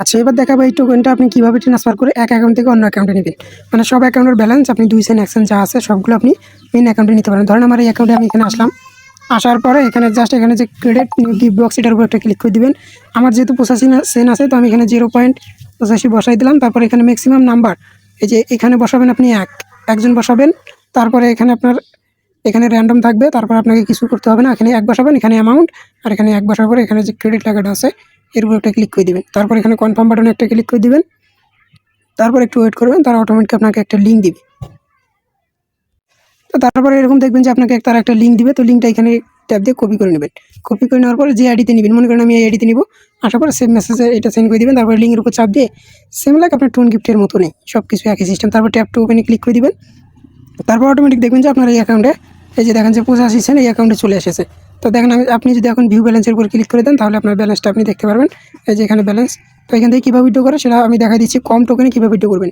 আচ্ছা, এবার দেখাবো এই টোকেনটা আপনি কিভাবে ট্রান্সফার করে এক অ্যাকাউন্ট থেকে অন্য অ্যাকাউন্টে নেবেন। মানে সব অ্যাকাউন্টের ব্যালেন্স আপনি 2 সেন্ট 1 সেন্ট যা আছে সবগুলো আপনি মেইন অ্যাকাউন্টে নিতে পারেন। ধরেন আমার এই অ্যাকাউন্টে আমি এখানে আসলাম, আসার পরে এখানে জাস্ট এখানে যে ক্রেডিট গিফট বক্স এটার উপর একটা ক্লিক করে দিবেন। আমার যেহেতু 85 সেন্ট আছে তো আমি এখানে 0.85 বসাই দিলাম। তারপরে এখানে ম্যাক্সিমাম নাম্বার এই যে এখানে বসাবেন আপনি একজন বসাবেন। তারপরে এখানে আপনার এখানে র্যান্ডম থাকবে, তারপর আপনাকে কিছু করতে হবে না। এখানে এক বসাবেন, এখানে অ্যামাউন্ট, আর এখানে এক বসার পরে এখানে যে ক্রেডিট লেখাটা আছে এর উপর একটা ক্লিক করে দিবেন। তারপর এখানে কনফার্ম বাটনে একটা ক্লিক করে দিবেন। তারপর একটু ওয়েট করবেন, তারা অটোমেটিক আপনাকে একটা লিঙ্ক দিবে। তো তারপরে এরকম দেখবেন যে আপনাকে তারা একটা লিঙ্ক দিবে। তো লিঙ্কটা এখানে ট্যাপ দিয়ে কপি করে নেবেন। কপি করে নেওয়ার পরে যে আইডিতে নেবেন, মনে করেন আমি এই আইডিতে নিব, আসার পরে সেম মেসেজে এটা সেন্ড করে দিবেন। তারপরে লিঙ্কের উপর চাপ দিয়ে সেম লাইক আপনার টোন গিফটের মতো নেই, সব কিছু একই সিস্টেম। তারপর ট্যাপ টু ওপেনে ক্লিক করে দিবেন। তারপর অটোমেটিক দেখবেন যে আপনার এই অ্যাকাউন্টে এই যে দেখেন যে 85 সেন্ট এই অ্যাকাউন্টে চলে এসেছে। তো দেখেন আপনি যদি এখন ভিউ ব্যালেন্সের উপর ক্লিক করে দেন তাহলে আপনার ব্যালেন্সটা আপনি দেখতে পারবেন। এই যে এখানে ব্যালেন্স। তো এখান থেকে কীভাবে উইথড্র করে সেটা আমি দেখা দিচ্ছি, কম টোকেনে কীভাবে উইথড্র করবেন।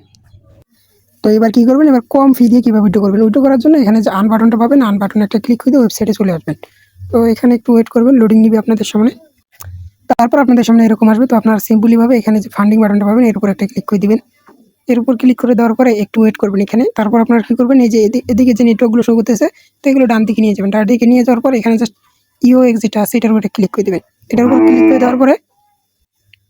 তো এবার কী করবেন, এবার কম ফি দিয়ে কীভাবে উইথড্র করবেন। উইথড্র করার জন্য এখানে যে আন বাটনটা পাবেন, আন বাটনে একটা ক্লিক করে দিয়ে ওয়েবসাইটে চলে আসবেন। তো এখানে একটু ওয়েট করবেন, লোডিং নিবে আপনাদের সামনে। তারপর আপনাদের সামনে এরকম আসবে। তো আপনার সিম্পলিভাবে এখানে যে ফান্ডিং বাটনটা পাবেন এর উপর একটা ক্লিক করে দিবেন। এর উপর ক্লিক করে দেওয়ার পরে একটু ওয়েট করবেন এখানে। তারপর আপনারা কী করবেন, এই যে এদিকে যে নেটওয়ার্কগুলো শো করতেছে তো এগুলো ডান দিকে নিয়ে যাবেন। ডান দিকে নিয়ে যাওয়ার পরে এখানে জাস্ট ইওএক্স যেটা আছে এটার উপর একটা ক্লিক করে দেবেন। এটার উপর ক্লিক করে দেওয়ার পরে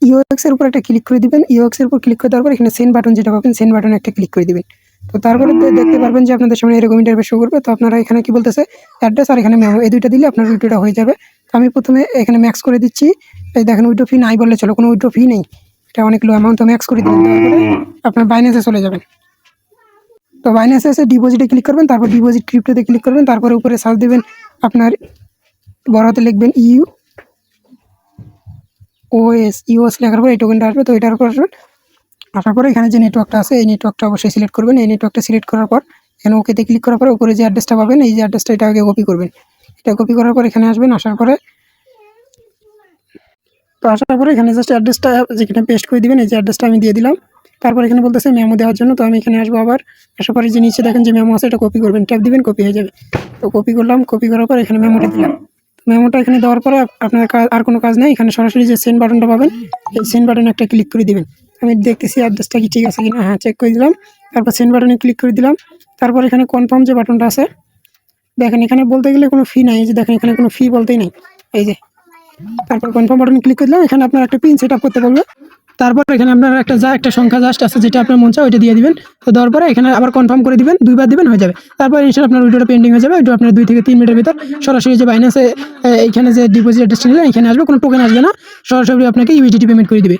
ইওএক্স এর উপর একটা ক্লিক করে দিবেন। ইওএক্স এর উপর ক্লিক করে দেওয়ার পর এখানে সেন্ড বাটন যেটা পাবেন সেন্ড বাটনে একটা ক্লিক করে দিবেন। তো তারপরে দেখতে পারবেন যে আপনাদের সামনে এরকম ইন্টারফেস শো করবে। তো আপনারা এখানে কি বলতেছে অ্যাড্রেস আর এখানে মেমো, এই দুইটা দিলে আপনার উইড্রোটা হয়ে যাবে। তো আমি প্রথমে এখানে ম্যাক্স করে দিচ্ছি। এই দেখেন উইড্রো ফি নাই বললে চলো, কোনো উইড্রো ফি নেই, এটা অনেক লো অ্যামাউন্ট। তো ম্যাক্স করে দিবেন। তারপরে আপনার বাইন্যান্সে চলে যাবেন। তো বাইন্যান্সে এসে ডিপোজিটে ক্লিক করবেন, তারপর ডিপোজিট ক্রিপ্টোতে ক্লিক করবেন। তারপরে উপরে সার্চ দেবেন, আপনার বড় হাতে লিখবেন ইউএস লেখার পর এই টোকেনটা আসবে। তো এটার উপর আসবেন, আসার পরে এখানে যে নেটওয়ার্কটা আছে এই নেটওয়ার্কটা অবশ্যই সিলেক্ট করবেন। এই নেটওয়ার্কটা সিলেক্ট করার পর এখানে ওকেতে ক্লিক করার পরে উপরে যে অ্যাড্রেসটা পাবেন এই যে অ্যাড্রেসটা এটা আগে কপি করবেন। এটা কপি করার পর এখানে আসবেন, আসার পরে আসার পরে এখানে জাস্ট অ্যাড্রেসটা যেখানে পেস্ট করে দিবেন, এই যে অ্যাড্রেসটা আমি দিয়ে দিলাম। তারপর এখানে বলতেছে মেমো দেওয়ার জন্য। তো আমি এখানে আসবো আবার, আসার পরে যে নিচে দেখেন যে মেমো আছে এটা কপি করবেন, ট্যাপ দিবেন, কপি হয়ে যাবে। তো কপি করলাম, কপি করার পর এখানে মেমোটা দিলাম। মেমোটা এখানে দেওয়ার পরে আপনার আর কোনো কাজ নেই, এখানে সরাসরি যে সেন্ড বাটনটা পাবেন এই সেন্ড বাটনে একটা ক্লিক করে দিবেন। আমি দেখতেছি অ্যাড্রেসটা কি ঠিক আছে কিনা, হ্যাঁ চেক করে দিলাম। তারপর সেন্ড বাটনে ক্লিক করে দিলাম। তারপর এখানে কনফার্ম যে বাটনটা আছে দেখেন, এখানে বলতে গেলে কোনো ফি নাই, এই যে দেখেন এখানে কোনো ফি বলতেই নেই, এই যে। তারপর কনফার্ম বাটনে ক্লিক করে দিলাম। এখানে আপনার একটা পিন সেট আপ করতে বলবে। তারপর এখানে আপনার একটা সংখ্যা জাস্ট আছে যেটা আপনার মন চায় ওইটা দিয়ে দিবেন। তো দেওয়ার পরে এখানে আবার কনফার্ম করে দিবেন, দুইবার দিবেন হয়ে যাবে। তারপর ইনস্ট্যান্ট আপনার উইড্রোটা পেন্ডিং হয়ে যাবে। ওইটা আপনার 2 থেকে 3 মিনিটের ভিতর সরাসরি যে বাইন্যান্সে এইখানে যে ডিপোজিট অ্যাড্রেসটা নিলেন এখানে আসবে, কোনো টোকেন আসবে না, সরাসরি আপনাকে ইউএসডিটি পেমেন্ট করে দিবে।